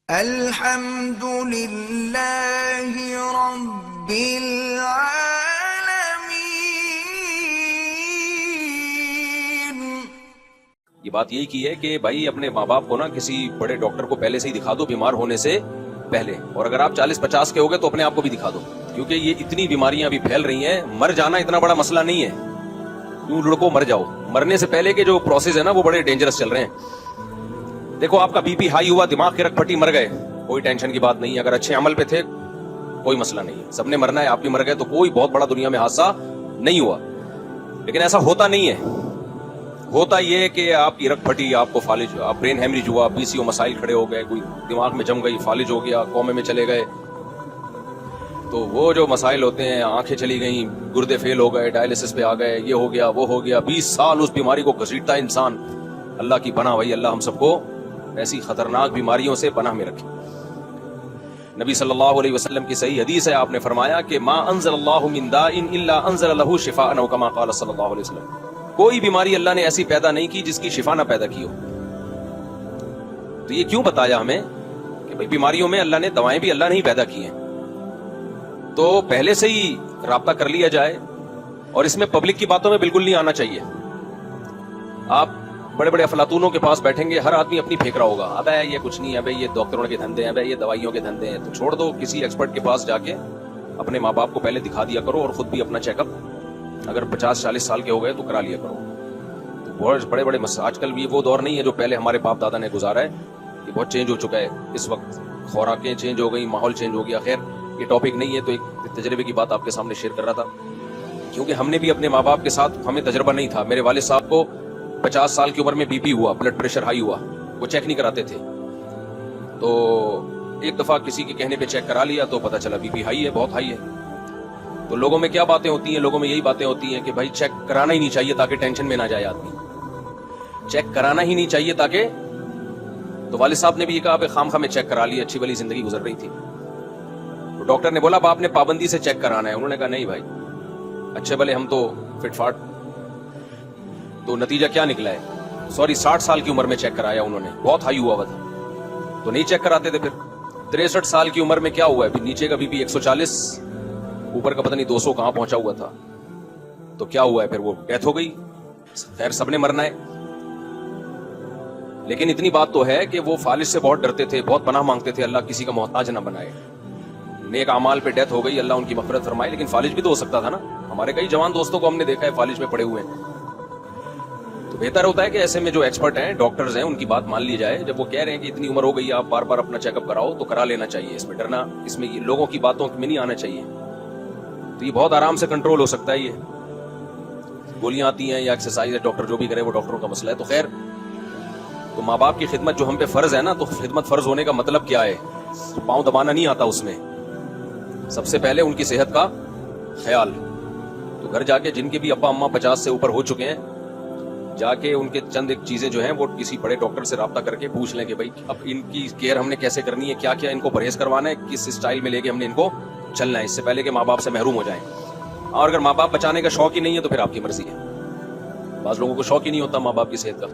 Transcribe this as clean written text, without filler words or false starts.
الحمد للہ رب العالمین۔ یہ بات یہی کی ہے کہ بھائی اپنے ماں باپ کو نا کسی بڑے ڈاکٹر کو پہلے سے ہی دکھا دو بیمار ہونے سے پہلے، اور اگر آپ 40-50 کے ہو گئے تو اپنے آپ کو بھی دکھا دو، کیونکہ یہ اتنی بیماریاں ابھی پھیل رہی ہیں۔ مر جانا اتنا بڑا مسئلہ نہیں ہے، کیوں لڑکو مر جاؤ، مرنے سے پہلے کے جو پروسیس ہے نا وہ بڑے ڈینجرس چل رہے ہیں۔ دیکھو آپ کا بی پی ہائی ہوا، دماغ کی رگ پھٹی، مر گئے، کوئی ٹینشن کی بات نہیں ہے۔ اگر اچھے عمل پہ تھے کوئی مسئلہ نہیں ہے، سب نے مرنا ہے، آپ بھی مر گئے تو کوئی بہت بڑا دنیا میں حادثہ نہیں ہوا۔ لیکن ایسا ہوتا نہیں ہے، ہوتا یہ کہ آپ کی رگ پھٹی، آپ کو فالج، آپ برین ہیمریج ہوا، PCO مسائل کھڑے ہو گئے، کوئی دماغ میں جم گئی، فالج ہو گیا، کومے میں چلے گئے، تو وہ جو مسائل ہوتے ہیں، آنکھیں چلی گئیں، گردے فیل ہو گئے، ڈائلسس پہ آ گئے، یہ ہو گیا وہ ہو گیا، 20 سال اس بیماری کو گھسیٹتا ہے انسان۔ اللہ کی پناہ بھائی، اللہ ہم سب کو ایسی خطرناک بیماریوں سے پناہ میں رکھے۔ نبی صلی اللہ علیہ وسلم کی صحیح حدیث ہے، آپ نے فرمایا کہ ما انزل اللہ من داء الا انزل له شفاء، او کما قال صلی اللہ علیہ وسلم۔ کوئی بیماری اللہ نے ایسی پیدا نہیں کی جس کی شفا نہ پیدا کی ہو۔ تو یہ کیوں بتایا ہمیں کہ بھئی بیماریوں میں اللہ نے دوائیں بھی اللہ نے ہی پیدا کی ہیں، تو پہلے سے ہی رابطہ کر لیا جائے، اور اس میں پبلک کی باتوں میں بالکل نہیں آنا چاہیے۔ آپ بڑے بڑے افلاطونوں کے پاس بیٹھیں گے، ہر آدمی اپنی پھینک رہا ہوگا، ابے یہ کچھ نہیں ہے، ابے یہ ڈاکٹروں کے دھندے ہیں، ابے یہ دوائیوں کے دھندے ہیں۔ تو چھوڑ دو، کسی ایکسپرٹ کے پاس جا کے اپنے ماں باپ کو پہلے دکھا دیا کرو، اور خود بھی اپنا چیک اپ اگر 50-40 سال کے ہو گئے تو کرا لیا کرو۔ تو بہت بڑے بڑے آج کل بھی وہ دور نہیں ہے جو پہلے ہمارے باپ دادا نے گزارا ہے، یہ بہت چینج ہو چکا ہے اس وقت، خوراکیں چینج ہو گئی، ماحول چینج ہو گیا۔ خیر یہ ٹاپک نہیں ہے، تو ایک تجربے کی بات آپ کے سامنے شیئر کر رہا تھا، کیونکہ ہم نے بھی اپنے ماں باپ کے ساتھ، ہمیں تجربہ نہیں تھا۔ میرے والد صاحب کو 50 سال کی عمر میں BP ہوا، بلڈ پریشر ہائی ہوا، وہ چیک نہیں کراتے تھے، تو ایک دفعہ کسی کے کہنے پہ چیک کرا لیا تو پتا چلا BP ہائی ہے، بہت ہائی ہے۔ تو لوگوں میں کیا باتیں ہوتی ہیں، لوگوں میں یہی باتیں ہوتی ہیں کہ بھائی چیک کرانا ہی نہیں چاہیے تاکہ ٹینشن میں نہ جائے آدمی، چیک کرانا ہی نہیں چاہیے تاکہ۔ تو والد صاحب نے بھی یہ کہا کہ خام خواہ میں چیک کرا لی، اچھی بلی زندگی گزر رہی تھی۔ تو ڈاکٹر نے بولا آپ نے پابندی سے چیک کرانا ہے، انہوں نے کہا نہیں بھائی، اچھے بھلے ہم تو فٹ فاٹ۔ تو نتیجہ کیا نکلا ہے، 60 سال کی عمر میں چیک کرایا انہوں نے، بہت ہائی ہوا تھا، تو نہیں چیک کراتے تھے۔ پھر 63 سال کی عمر میں کیا ہوا ہے، پھر نیچے کا BP 140، اوپر کا پتہ نہیں 200 کہاں پہنچا ہوا تھا، تو کیا ہوا ہے، پھر وہ ڈیتھ ہو گئی۔ خیر سب نے مرنا ہے، لیکن اتنی بات تو ہے کہ وہ فالج سے بہت ڈرتے تھے، بہت پناہ مانگتے تھے، اللہ کسی کا محتاج نہ بنائے۔ نیک اعمال پہ ڈیتھ ہو گئی، اللہ ان کی مغفرت فرمائے، لیکن فالج بھی تو ہو سکتا تھا نا۔ ہمارے کئی جوان دوستوں کو ہم نے دیکھا ہے فالج میں پڑے ہوئے ہیں۔ تو بہتر ہوتا ہے کہ ایسے میں جو ایکسپرٹ ہیں، ڈاکٹرز ہیں، ان کی بات مان لی جائے۔ جب وہ کہہ رہے ہیں کہ اتنی عمر ہو گئی، آپ بار بار اپنا چیک اپ کراؤ، تو کرا لینا چاہیے، اس میں ڈرنا، اس میں لوگوں کی باتوں میں نہیں آنا چاہیے۔ تو یہ بہت آرام سے کنٹرول ہو سکتا ہے، یہ گولیاں آتی ہیں یا ایکسرسائز ہے، ڈاکٹر جو بھی کرے وہ ڈاکٹروں کا مسئلہ ہے۔ تو خیر، تو ماں باپ کی خدمت جو ہم پہ فرض ہے نا، تو خدمت فرض ہونے کا مطلب کیا ہے، پاؤں دبانا نہیں آتا اس میں، سب سے پہلے ان کی صحت کا خیال۔ تو گھر جا کے جن کے بھی ابا اماں 50 سے اوپر ہو چکے ہیں، جا کے ان کے چند ایک چیزیں جو ہیں وہ کسی بڑے ڈاکٹر سے رابطہ کر کے پوچھ لیں کہ بھائی اب ان کی کیئر ہم نے کیسے کرنی ہے، کیا کیا ان کو پرہیز کروانا ہے، کس اسٹائل میں لے کے ہم نے ان کو چلنا ہے، اس سے پہلے کہ ماں باپ سے محروم ہو جائیں۔ اور اگر ماں باپ بچانے کا شوق ہی نہیں ہے تو پھر آپ کی مرضی ہے، بعض لوگوں کو شوق ہی نہیں ہوتا ماں باپ کی صحت کا۔